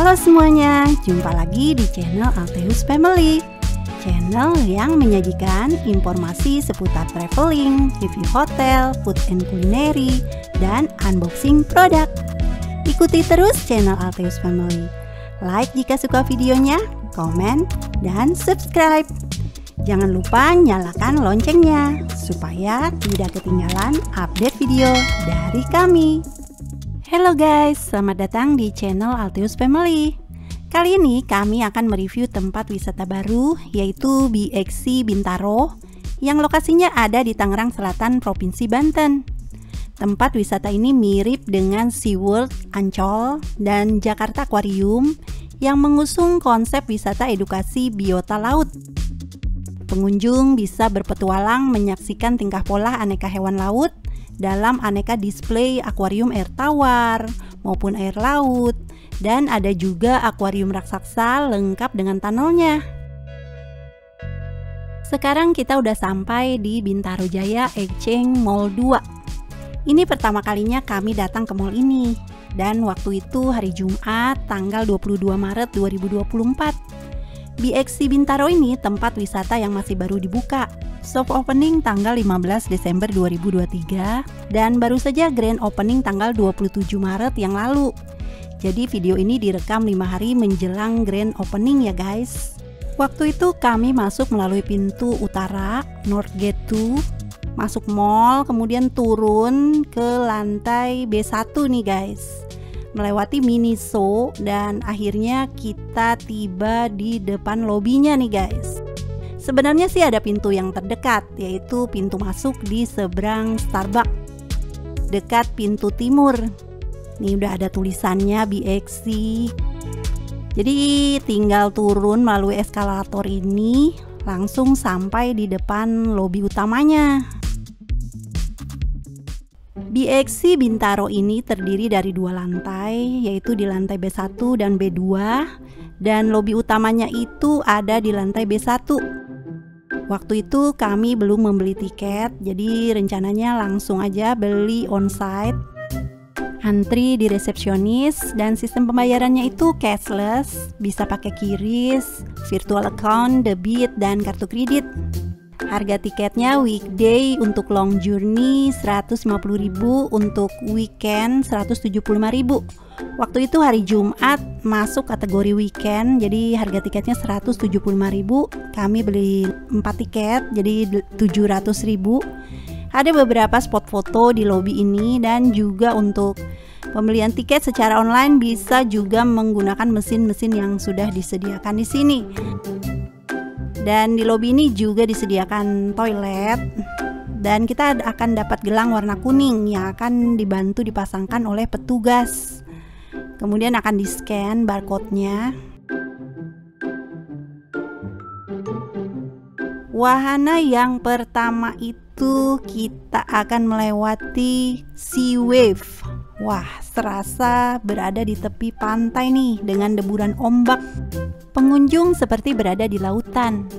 Halo semuanya, jumpa lagi di channel Alteus Family, channel yang menyajikan informasi seputar traveling, review hotel, food and culinary, dan unboxing produk. Ikuti terus channel Alteus Family. Like jika suka videonya, komen, dan subscribe. Jangan lupa nyalakan loncengnya supaya tidak ketinggalan update video dari kami. Halo guys, selamat datang di channel Alteus Family. Kali ini kami akan mereview tempat wisata baru, yaitu BXC Bintaro, yang lokasinya ada di Tangerang Selatan, Provinsi Banten. Tempat wisata ini mirip dengan SeaWorld Ancol dan Jakarta Aquarium yang mengusung konsep wisata edukasi biota laut. Pengunjung bisa berpetualang menyaksikan tingkah pola aneka hewan laut dalam aneka display akuarium air tawar maupun air laut, dan ada juga akuarium raksasa lengkap dengan tunnelnya. Sekarang kita udah sampai di Bintaro Jaya Exchange Mall 2. Ini pertama kalinya kami datang ke mall ini, dan waktu itu hari Jumat tanggal 22 Maret 2024. BXC Bintaro ini tempat wisata yang masih baru dibuka. Soft opening tanggal 15 Desember 2023 dan baru saja grand opening tanggal 27 Maret yang lalu. Jadi video ini direkam 5 hari menjelang grand opening ya guys. Waktu itu kami masuk melalui pintu utara North Gate 2, masuk mall, kemudian turun ke lantai B1 nih guys, melewati Miniso, dan akhirnya kita tiba di depan lobinya nih guys. Sebenarnya sih ada pintu yang terdekat, yaitu pintu masuk di seberang Starbucks, dekat pintu timur. Nih udah ada tulisannya BXC. Jadi tinggal turun melalui eskalator ini, langsung sampai di depan lobi utamanya. BXC Bintaro ini terdiri dari 2 lantai, yaitu di lantai B1 dan B2, dan lobi utamanya itu ada di lantai B1. Waktu itu kami belum membeli tiket, jadi rencananya langsung aja beli onsite, antri di resepsionis, dan sistem pembayarannya itu cashless, bisa pakai QRIS, virtual account, debit, dan kartu kredit. Harga tiketnya weekday untuk long journey 150.000, untuk weekend 175.000. Waktu itu hari Jumat masuk kategori weekend, jadi harga tiketnya 175.000. Kami beli 4 tiket, jadi 700.000. Ada beberapa spot foto di lobi ini, dan juga untuk pembelian tiket secara online bisa juga menggunakan mesin-mesin yang sudah disediakan di sini. Dan di lobi ini juga disediakan toilet, dan kita akan dapat gelang warna kuning yang akan dibantu dipasangkan oleh petugas. Kemudian akan di-scan barcode-nya. Wahana yang pertama itu kita akan melewati Sea Wave. Wah, serasa berada di tepi pantai nih dengan deburan ombak. Pengunjung seperti berada di lautan.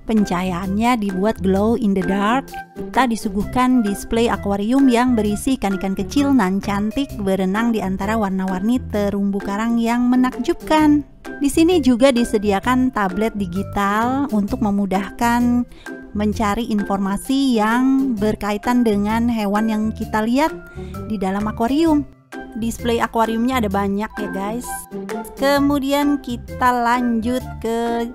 Pencahayaannya dibuat glow in the dark. Kita disuguhkan display akuarium yang berisi ikan-ikan kecil nan cantik berenang di antara warna-warni terumbu karang yang menakjubkan. Di sini juga disediakan tablet digital untuk memudahkan mencari informasi yang berkaitan dengan hewan yang kita lihat di dalam akuarium. Display akuariumnya ada banyak ya guys. Kemudian kita lanjut ke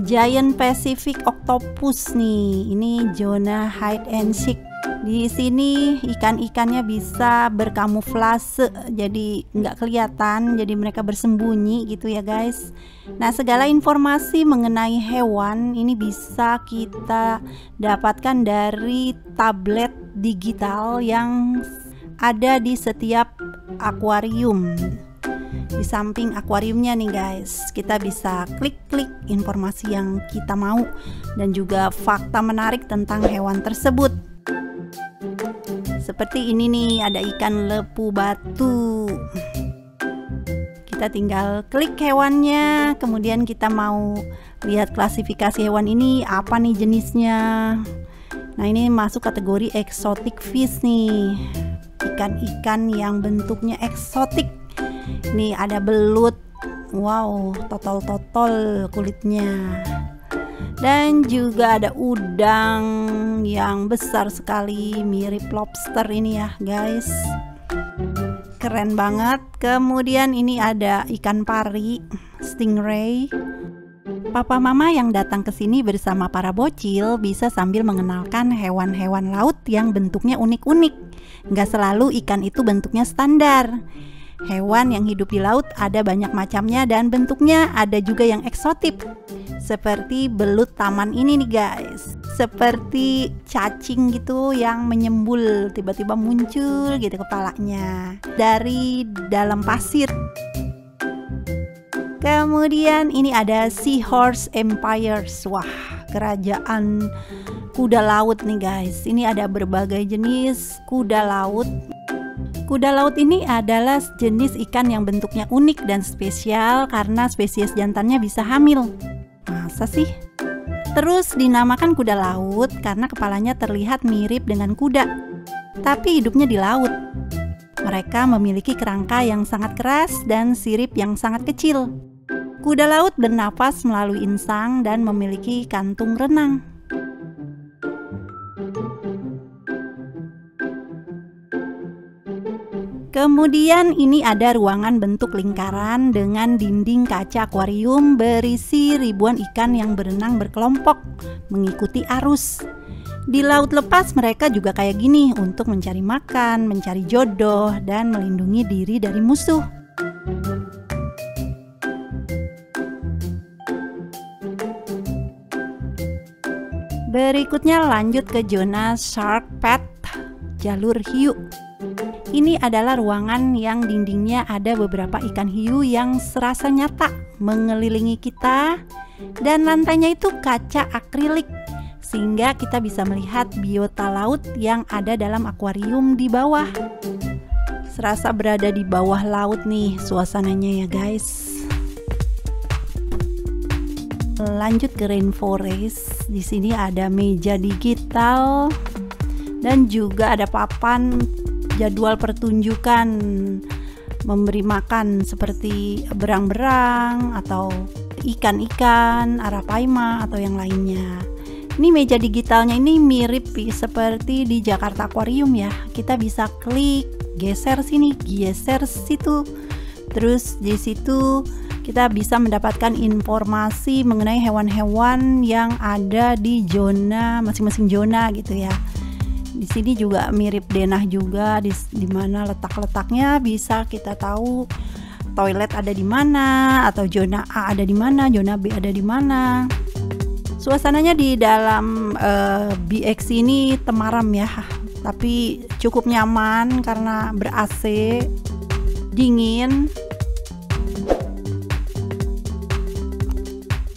Giant Pacific Octopus nih. Ini zona hide and seek. Di sini ikan-ikannya bisa berkamuflase, jadi nggak kelihatan, jadi mereka bersembunyi gitu ya guys. Nah, segala informasi mengenai hewan ini bisa kita dapatkan dari tablet digital yang ada di setiap akuarium. Di samping akuariumnya nih guys, kita bisa klik-klik informasi yang kita mau dan juga fakta menarik tentang hewan tersebut. Seperti ini nih, ada ikan lepu batu. Kita tinggal klik hewannya, kemudian kita mau lihat klasifikasi hewan ini apa nih jenisnya. Nah, ini masuk kategori exotic fish nih. Ikan-ikan yang bentuknya eksotik. Nih ada belut, Wow, totol-totol kulitnya. Dan juga ada udang yang besar sekali, mirip lobster ini ya guys. Keren banget. Kemudian ini ada ikan pari, stingray. Papa mama yang datang ke sini bersama para bocil bisa sambil mengenalkan hewan-hewan laut yang bentuknya unik-unik. Nggak selalu ikan itu bentuknya standar. Hewan yang hidup di laut ada banyak macamnya dan bentuknya ada juga yang eksotik. Seperti belut taman ini nih guys. Seperti cacing gitu yang menyembul, tiba-tiba muncul gitu kepalanya dari dalam pasir. Kemudian ini ada Seahorse Empires. Wah, kerajaan kuda laut nih guys. Ini ada berbagai jenis kuda laut. Kuda laut ini adalah jenis ikan yang bentuknya unik dan spesial karena spesies jantannya bisa hamil. Masa sih? Terus dinamakan kuda laut karena kepalanya terlihat mirip dengan kuda, tapi hidupnya di laut. Mereka memiliki kerangka yang sangat keras dan sirip yang sangat kecil. Kuda laut bernapas melalui insang dan memiliki kantung renang. Kemudian ini ada ruangan bentuk lingkaran dengan dinding kaca akuarium berisi ribuan ikan yang berenang berkelompok mengikuti arus. Di laut lepas mereka juga kayak gini untuk mencari makan, mencari jodoh, dan melindungi diri dari musuh. Berikutnya lanjut ke zona Shark Path, jalur hiu. Ini adalah ruangan yang dindingnya ada beberapa ikan hiu yang serasa nyata mengelilingi kita, dan lantainya itu kaca akrilik sehingga kita bisa melihat biota laut yang ada dalam akuarium di bawah. Serasa berada di bawah laut nih suasananya ya guys. Lanjut ke rainforest. Di sini ada meja digital dan juga ada papan jadwal pertunjukan memberi makan seperti berang-berang atau ikan-ikan, arapaima atau yang lainnya. Ini meja digitalnya ini mirip seperti di Jakarta Aquarium ya. Kita bisa klik, geser sini, geser situ. Terus di situ kita bisa mendapatkan informasi mengenai hewan-hewan yang ada di zona masing-masing zona gitu ya. Di sini juga mirip denah juga, di mana letak-letaknya bisa kita tahu toilet ada di mana, atau zona A ada di mana, zona B ada di mana. Suasananya di dalam BX ini temaram ya, tapi cukup nyaman karena ber-AC, dingin.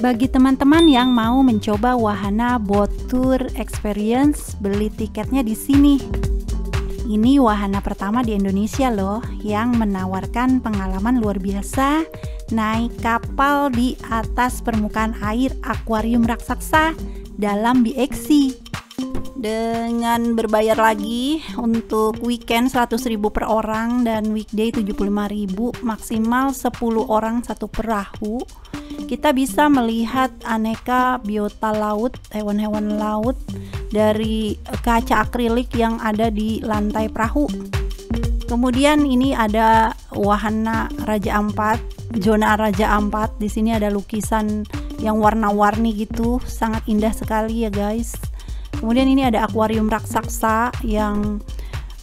Bagi teman-teman yang mau mencoba wahana boat tour experience, beli tiketnya di sini. Ini wahana pertama di Indonesia loh yang menawarkan pengalaman luar biasa naik kapal di atas permukaan air akuarium raksasa dalam BXC. Dengan berbayar lagi untuk weekend 100.000 per orang dan weekday 75.000, maksimal 10 orang satu perahu. Kita bisa melihat aneka biota laut, hewan-hewan laut dari kaca akrilik yang ada di lantai perahu. Kemudian ini ada wahana Raja Ampat, zona Raja Ampat. Di sini ada lukisan yang warna-warni gitu, sangat indah sekali ya guys. Kemudian ini ada akuarium raksasa yang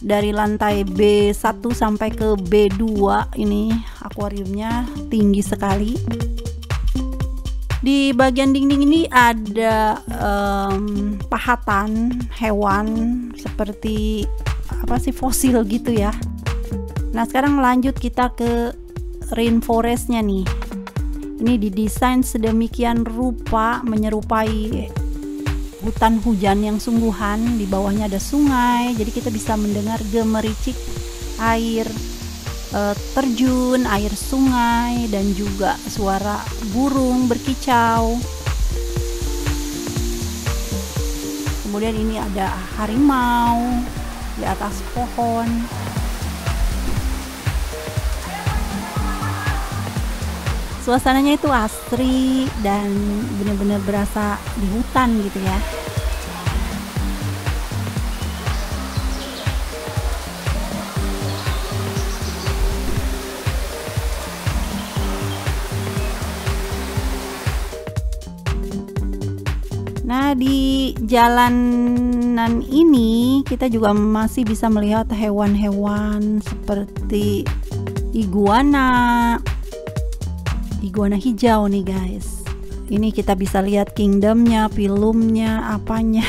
dari lantai B1 sampai ke B2. Ini akuariumnya tinggi sekali. Di bagian dinding ini ada pahatan hewan seperti fosil gitu ya. Nah sekarang lanjut kita ke rainforestnya nih. Ini didesain sedemikian rupa menyerupai hutan hujan yang sungguhan. Di bawahnya ada sungai, jadi kita bisa mendengar gemericik air terjun, air sungai, dan juga suara burung berkicau. Kemudian ini ada harimau di atas pohon. Suasananya itu asri dan benar-benar berasa di hutan gitu ya. Nah, di jalanan ini kita juga masih bisa melihat hewan-hewan seperti iguana hijau nih guys. Ini kita bisa lihat kingdomnya, filumnya, apanya.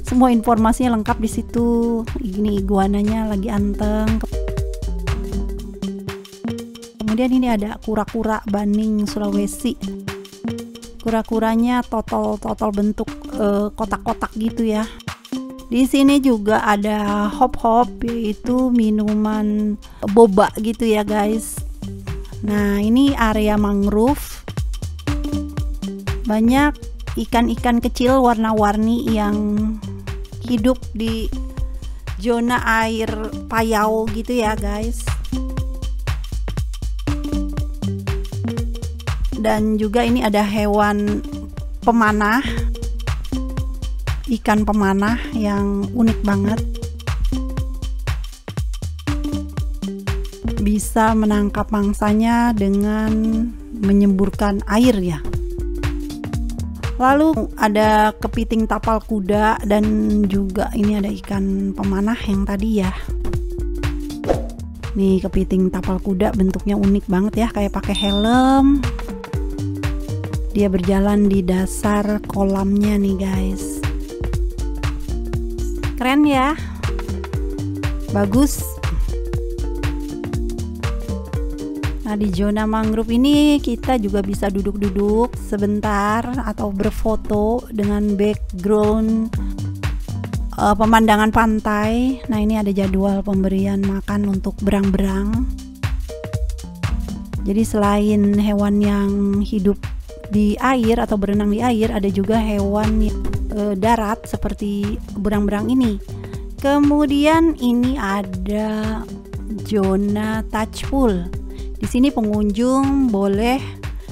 Semua informasinya lengkap di situ. Ini iguananya lagi anteng. Kemudian ini ada kura-kura Baning Sulawesi. Kura-kuranya total bentuk kotak-kotak gitu ya. Di sini juga ada hop-hop, yaitu minuman boba gitu ya guys. Nah, ini area mangrove. Banyak ikan-ikan kecil warna-warni yang hidup di zona air payau gitu ya guys. Dan juga ini ada hewan pemanah, ikan pemanah yang unik banget, bisa menangkap mangsanya dengan menyemburkan air ya. Lalu ada kepiting tapal kuda dan juga ini ada ikan pemanah yang tadi ya. Nih kepiting tapal kuda bentuknya unik banget ya, kayak pakai helm. Dia berjalan di dasar kolamnya nih guys. Keren ya, bagus. Nah, di zona mangrove ini kita juga bisa duduk-duduk sebentar atau berfoto dengan background pemandangan pantai. Nah, ini ada jadwal pemberian makan untuk berang-berang. Jadi selain hewan yang hidup di air atau berenang di air, ada juga hewan darat seperti berang-berang ini. Kemudian ini ada zona touch pool. Di sini pengunjung boleh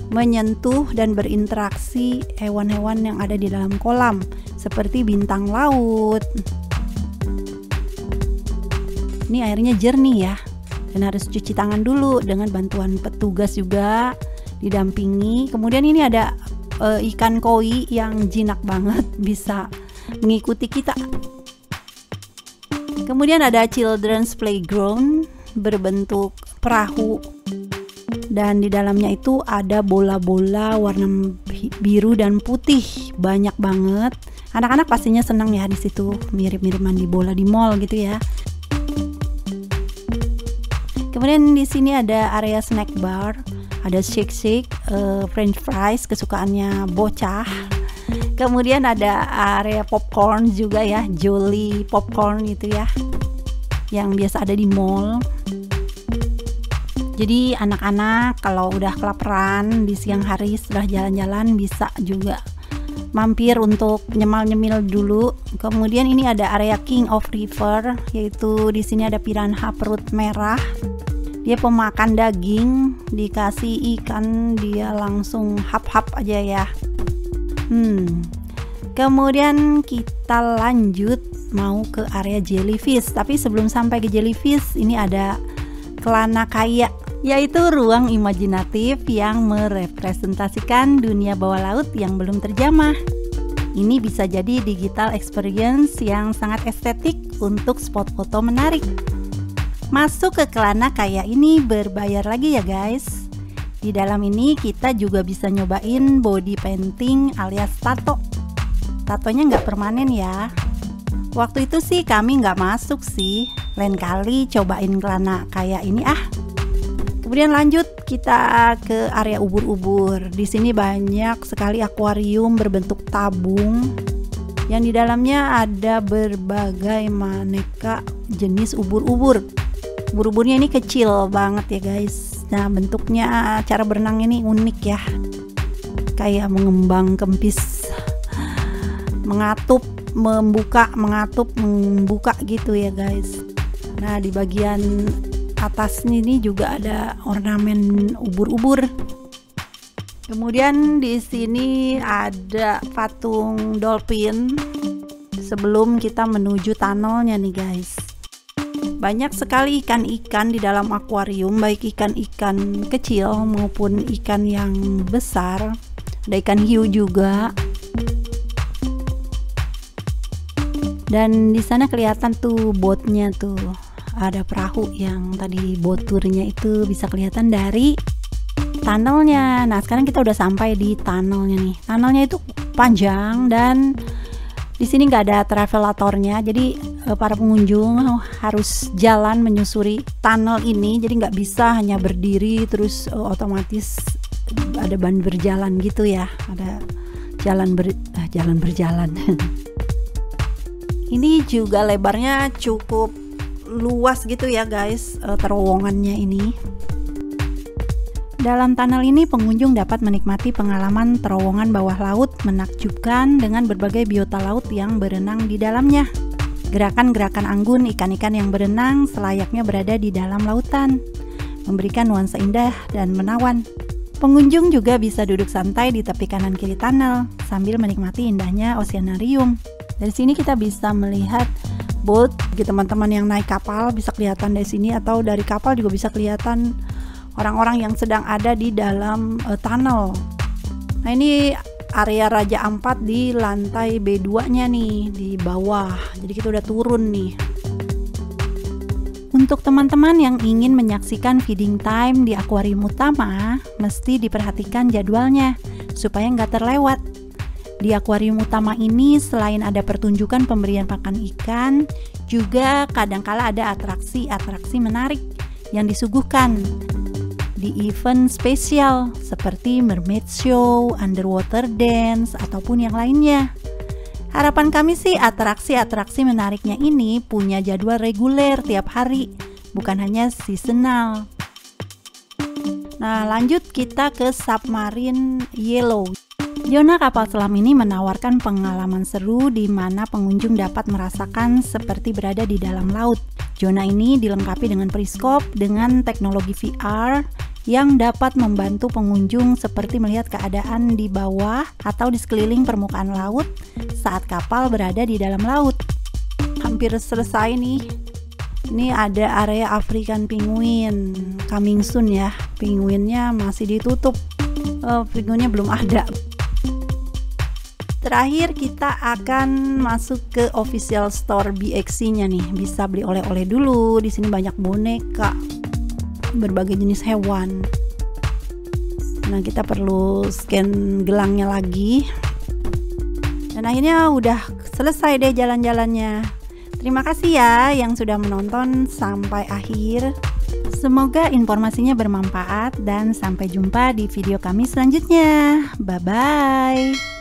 menyentuh dan berinteraksi hewan-hewan yang ada di dalam kolam seperti bintang laut. Ini airnya jernih ya, dan harus cuci tangan dulu dengan bantuan petugas juga didampingi. Kemudian ini ada ikan koi yang jinak banget, bisa mengikuti kita. Kemudian ada children's playground berbentuk perahu, dan di dalamnya itu ada bola-bola warna biru dan putih, banyak banget. Anak-anak pastinya senang ya di situ, mirip-mirip mandi bola di mall gitu ya. Kemudian di sini ada area snack bar, ada shake, french fries kesukaannya bocah. Kemudian ada area popcorn juga ya, Jolly popcorn gitu ya, yang biasa ada di mall. Jadi anak-anak kalau udah kelaparan di siang hari setelah jalan-jalan bisa juga mampir untuk nyemil dulu. Kemudian ini ada area King of River, yaitu di sini ada piranha perut merah. Dia pemakan daging, dikasih ikan dia langsung hap-hap aja ya. Kemudian kita lanjut mau ke area jellyfish. Tapi sebelum sampai ke jellyfish, ini ada Kelana Kaya, yaitu ruang imajinatif yang merepresentasikan dunia bawah laut yang belum terjamah. Ini bisa jadi digital experience yang sangat estetik untuk spot foto menarik. Masuk ke Kelana Kaya ini berbayar lagi ya guys. Di dalam ini kita juga bisa nyobain body painting alias tato. Tatonya nggak permanen ya. Waktu itu sih kami nggak masuk sih. Lain kali cobain Kelana Kaya ini ah. Kemudian lanjut kita ke area ubur-ubur. Di sini banyak sekali akuarium berbentuk tabung, yang di dalamnya ada berbagai maneka jenis ubur-ubur. Ubur-uburnya ini kecil banget ya guys. Nah, bentuknya, cara berenang ini unik ya, kayak mengembang kempis, mengatup, membuka, mengatup, membuka gitu ya guys. Nah, di bagian atasnya ini juga ada ornamen ubur-ubur. Kemudian di sini ada patung dolphin sebelum kita menuju tunnelnya nih guys. Banyak sekali ikan-ikan di dalam akuarium, baik ikan-ikan kecil maupun ikan yang besar. Ada ikan hiu juga. Dan di sana kelihatan tuh boatnya tuh. Ada perahu yang tadi boat tournya itu bisa kelihatan dari tunnelnya. Nah, sekarang kita udah sampai di tunnelnya nih. Tunnelnya itu panjang dan di sini nggak ada travelatornya, jadi para pengunjung harus jalan menyusuri tunnel ini. Jadi nggak bisa hanya berdiri terus otomatis ada ban berjalan gitu ya. Ada jalan berjalan. Ini juga lebarnya cukup luas gitu ya guys, terowongannya ini. Dalam tunnel ini pengunjung dapat menikmati pengalaman terowongan bawah laut menakjubkan dengan berbagai biota laut yang berenang di dalamnya. Gerakan-gerakan anggun ikan-ikan yang berenang selayaknya berada di dalam lautan, memberikan nuansa indah dan menawan. Pengunjung juga bisa duduk santai di tepi kanan kiri tunnel sambil menikmati indahnya oceanarium. Dari sini kita bisa melihat boat, teman-teman yang naik kapal bisa kelihatan dari sini, atau dari kapal juga bisa kelihatan orang-orang yang sedang ada di dalam tunnel. Nah, ini area Raja Ampat di lantai B2-nya nih, di bawah. Jadi kita udah turun nih. Untuk teman-teman yang ingin menyaksikan feeding time di akuarium utama, mesti diperhatikan jadwalnya supaya nggak terlewat. Di akuarium utama ini selain ada pertunjukan pemberian pakan ikan, juga kadangkala ada atraksi-atraksi menarik yang disuguhkan di event spesial seperti mermaid show, underwater dance, ataupun yang lainnya. Harapan kami sih atraksi-atraksi menariknya ini punya jadwal reguler tiap hari, bukan hanya seasonal. Nah, lanjut kita ke Submarine Yellow. Zona kapal selam ini menawarkan pengalaman seru di mana pengunjung dapat merasakan seperti berada di dalam laut. Zona ini dilengkapi dengan periskop dengan teknologi VR yang dapat membantu pengunjung seperti melihat keadaan di bawah atau di sekeliling permukaan laut saat kapal berada di dalam laut. Hampir selesai nih. Ini ada area African penguin, coming soon ya. Penguinnya masih ditutup, penguinnya belum ada. Terakhir kita akan masuk ke official store BXC-nya nih. Bisa beli oleh-oleh dulu. Di sini banyak boneka, berbagai jenis hewan. Nah, kita perlu scan gelangnya lagi. Dan akhirnya udah selesai deh jalan-jalannya. Terima kasih ya yang sudah menonton sampai akhir. Semoga informasinya bermanfaat dan sampai jumpa di video kami selanjutnya. Bye-bye.